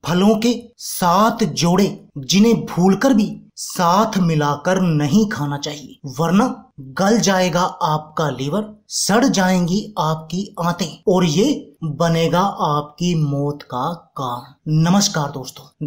फलों के 7 जोड़े जिन्हें भूलकर भी साथ मिलाकर नहीं खाना चाहिए, वरना गल जाएगा आपका लीवर, सड़ जाएंगी आपकी आंतें और ये बनेगा आपकी मौत का कारण। नमस्कार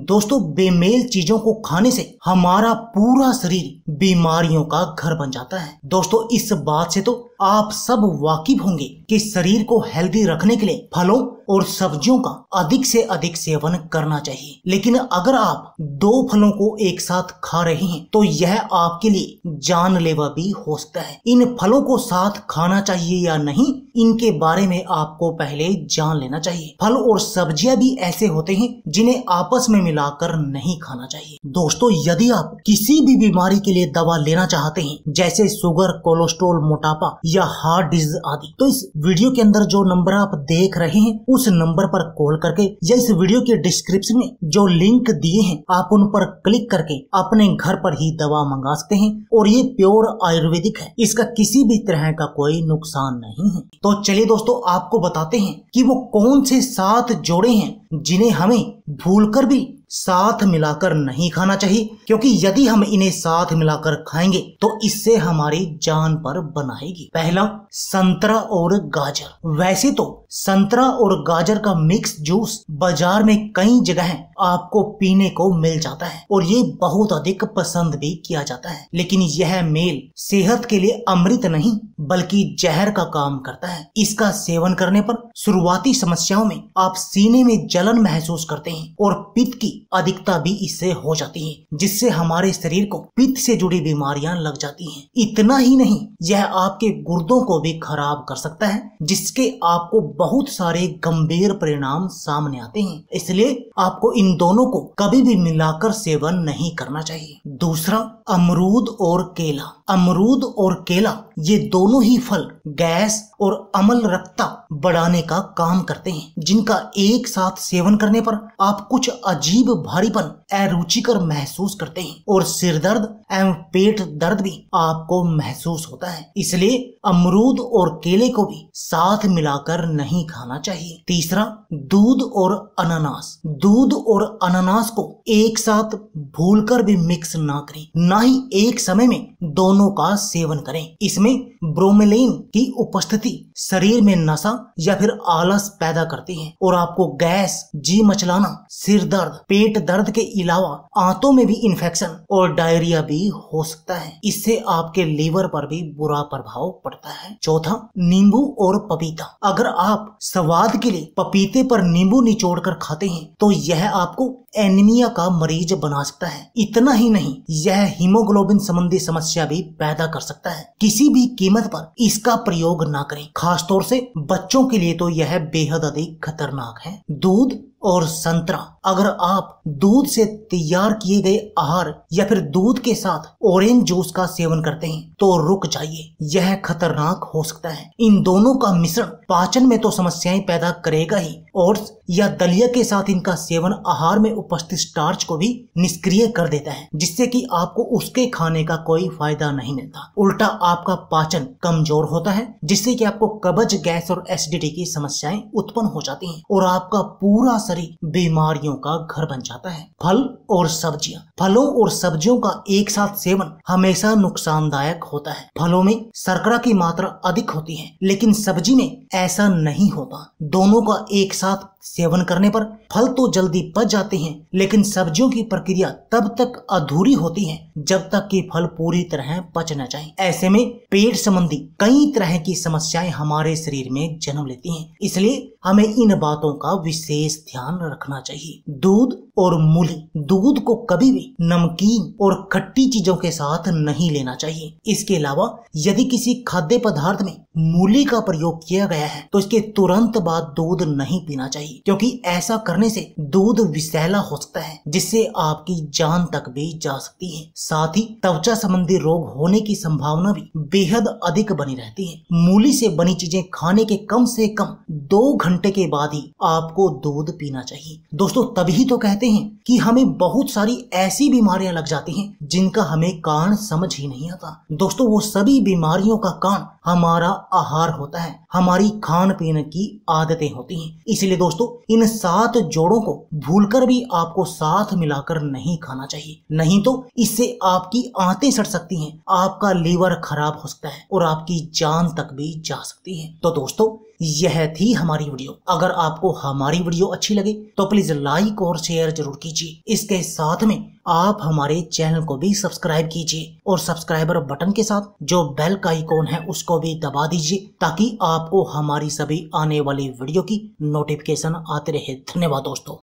दोस्तों, बेमेल चीजों को खाने से हमारा पूरा शरीर बीमारियों का घर बन जाता है। दोस्तों, इस बात से तो आप सब वाकिफ होंगे कि शरीर को हेल्दी रखने के लिए फलों और सब्जियों का अधिक से अधिक सेवन करना चाहिए। लेकिन अगर आप 2 फलों को एक साथ खा रहे हैं तो यह आपके लिए जानलेवा भी हो सकता है। इन फलों को साथ खाना चाहिए या नहीं, इनके बारे में आपको पहले जान लेना चाहिए। फल और सब्जियां भी ऐसे होते हैं जिन्हें आपस में मिलाकर नहीं खाना चाहिए। दोस्तों, यदि आप किसी भी बीमारी के लिए दवा लेना चाहते हैं, जैसे शुगर, कोलेस्ट्रॉल, मोटापा या हार्ट डिजीज आदि, तो इस वीडियो के अंदर जो नंबर आप देख रहे हैं उस नंबर पर कॉल करके या इस वीडियो के डिस्क्रिप्शन में जो लिंक दिए हैं आप उन पर क्लिक करके अपने घर पर ही दवा मंगा सकते हैं। और ये प्योर आयुर्वेदिक है, इसका किसी भी तरह का कोई नुकसान नहीं है। तो चलिए दोस्तों, आपको बताते हैं कि वो कौन से 7 जोड़े हैं जिन्हें हमें भूलकर भी साथ मिलाकर नहीं खाना चाहिए, क्योंकि यदि हम इन्हें साथ मिलाकर खाएंगे तो इससे हमारी जान पर बनाएगी। पहला, संतरा और गाजर। वैसे तो संतरा और गाजर का मिक्स जूस बाजार में कई जगह आपको पीने को मिल जाता है और ये बहुत अधिक पसंद भी किया जाता है, लेकिन यह मेल सेहत के लिए अमृत नहीं बल्कि जहर का काम करता है। इसका सेवन करने पर शुरुआती समस्याओं में आप सीने में जलन महसूस करते हैं और पित्त की अधिकता भी इससे हो जाती है, जिससे हमारे शरीर को पित्त से जुड़ी बीमारियां लग जाती हैं। इतना ही नहीं, यह आपके गुर्दों को भी खराब कर सकता है, जिसके आपको बहुत सारे गंभीर परिणाम सामने आते हैं। इसलिए आपको इन दोनों को कभी भी मिलाकर सेवन नहीं करना चाहिए। दूसरा, अमरूद और केला। अमरूद और केला ये दोनों ही फल गैस और अम्ल रक्तता बढ़ाने का काम करते हैं, जिनका एक साथ सेवन करने पर आप कुछ अजीब भारीपन, अरुचिकर महसूस करते हैं और सिर दर्द एवं पेट दर्द भी आपको महसूस होता है। इसलिए अमरूद और केले को भी साथ मिलाकर नहीं खाना चाहिए। तीसरा, दूध और अनानास। दूध और अनानास को एक साथ भूलकर भी मिक्स ना करें, ना ही एक समय में दोनों का सेवन करें। इसमें ब्रोमेलाइन की उपस्थिति शरीर में नशा या फिर आलस पैदा करती है और आपको गैस, जी मचलाना, सिर दर्द, पेट दर्द के अलावा आंतों में भी इन्फेक्शन और डायरिया भी हो सकता है। इससे आपके लीवर पर भी बुरा प्रभाव पड़ता है। चौथा, नींबू और पपीता। अगर आप स्वाद के लिए पपीते पर नींबू निचोड़कर खाते हैं तो यह आपको एनीमिया का मरीज बना सकता है। इतना ही नहीं, यह हीमोग्लोबिन संबंधी समस्या भी पैदा कर सकता है। किसी भी कीमत पर इसका प्रयोग ना करें, खासतौर से बच्चों के लिए तो यह बेहद अधिक खतरनाक है। दूध और संतरा। अगर आप दूध से तैयार किए गए आहार या फिर दूध के साथ ऑरेंज जूस का सेवन करते हैं तो रुक जाइए, यह खतरनाक हो सकता है। इन दोनों का मिश्रण पाचन में तो समस्याएं पैदा करेगा ही, ओट्स या दलिया के साथ इनका सेवन आहार में उपस्थित स्टार्च को भी निष्क्रिय कर देता है, जिससे कि आपको उसके खाने का कोई फायदा नहीं मिलता। उल्टा आपका पाचन कमजोर होता है, जिससे कि आपको कब्ज, गैस और एसिडिटी की समस्याएं उत्पन्न हो जाती हैं और आपका पूरा शरीर बीमारियों का घर बन जाता है। फल और सब्जियां। फलों और सब्जियों का एक साथ सेवन हमेशा नुकसानदायक होता है। फलों में शर्करा की मात्रा अधिक होती है, लेकिन सब्जी में ऐसा नहीं होता। दोनों का एक साथ सेवन करने पर फल तो जल्दी पच जाते हैं, लेकिन सब्जियों की प्रक्रिया तब तक अधूरी होती है जब तक कि फल पूरी तरह पच न जाए। ऐसे में पेट संबंधी कई तरह की समस्याएं हमारे शरीर में जन्म लेती हैं। इसलिए हमें इन बातों का विशेष ध्यान रखना चाहिए। दूध और मूली। दूध को कभी भी नमकीन और खट्टी चीजों के साथ नहीं लेना चाहिए। इसके अलावा यदि किसी खाद्य पदार्थ में मूली का प्रयोग किया गया है तो इसके तुरंत बाद दूध नहीं पीना चाहिए, क्योंकि ऐसा करने से दूध विषैला हो सकता है, जिससे आपकी जान तक भी जा सकती है। साथ ही त्वचा संबंधी रोग होने की संभावना भी बेहद अधिक बनी रहती है। मूली से बनी चीजें खाने के कम से कम 2 घंटे के बाद ही आपको दूध पीना चाहिए। दोस्तों, तभी तो कहते हैं कि हमें बहुत सारी ऐसी बीमारियां लग जाती हैं जिनका हमें कारण समझ ही नहीं आता। दोस्तों, वो सभी बीमारियों का कारण हमारा आहार होता है, हमारी खान पीने की आदतें होती हैं। इसलिए दोस्तों इन 7 जोड़ों को भूलकर भी आपको साथ मिलाकर नहीं खाना चाहिए, नहीं तो इससे आपकी आंतें सड़ सकती हैं, आपका लीवर खराब हो सकता है और आपकी जान तक भी जा सकती है। तो दोस्तों यह थी हमारी वीडियो। अगर आपको हमारी वीडियो अच्छी लगे तो प्लीज लाइक और शेयर जरूर कीजिए। इसके साथ में आप हमारे चैनल को भी सब्सक्राइब कीजिए और सब्सक्राइबर बटन के साथ जो बेल का आइकॉन है उसको भी दबा दीजिए ताकि आपको हमारी सभी आने वाली वीडियो की नोटिफिकेशन आते रहे। धन्यवाद दोस्तों।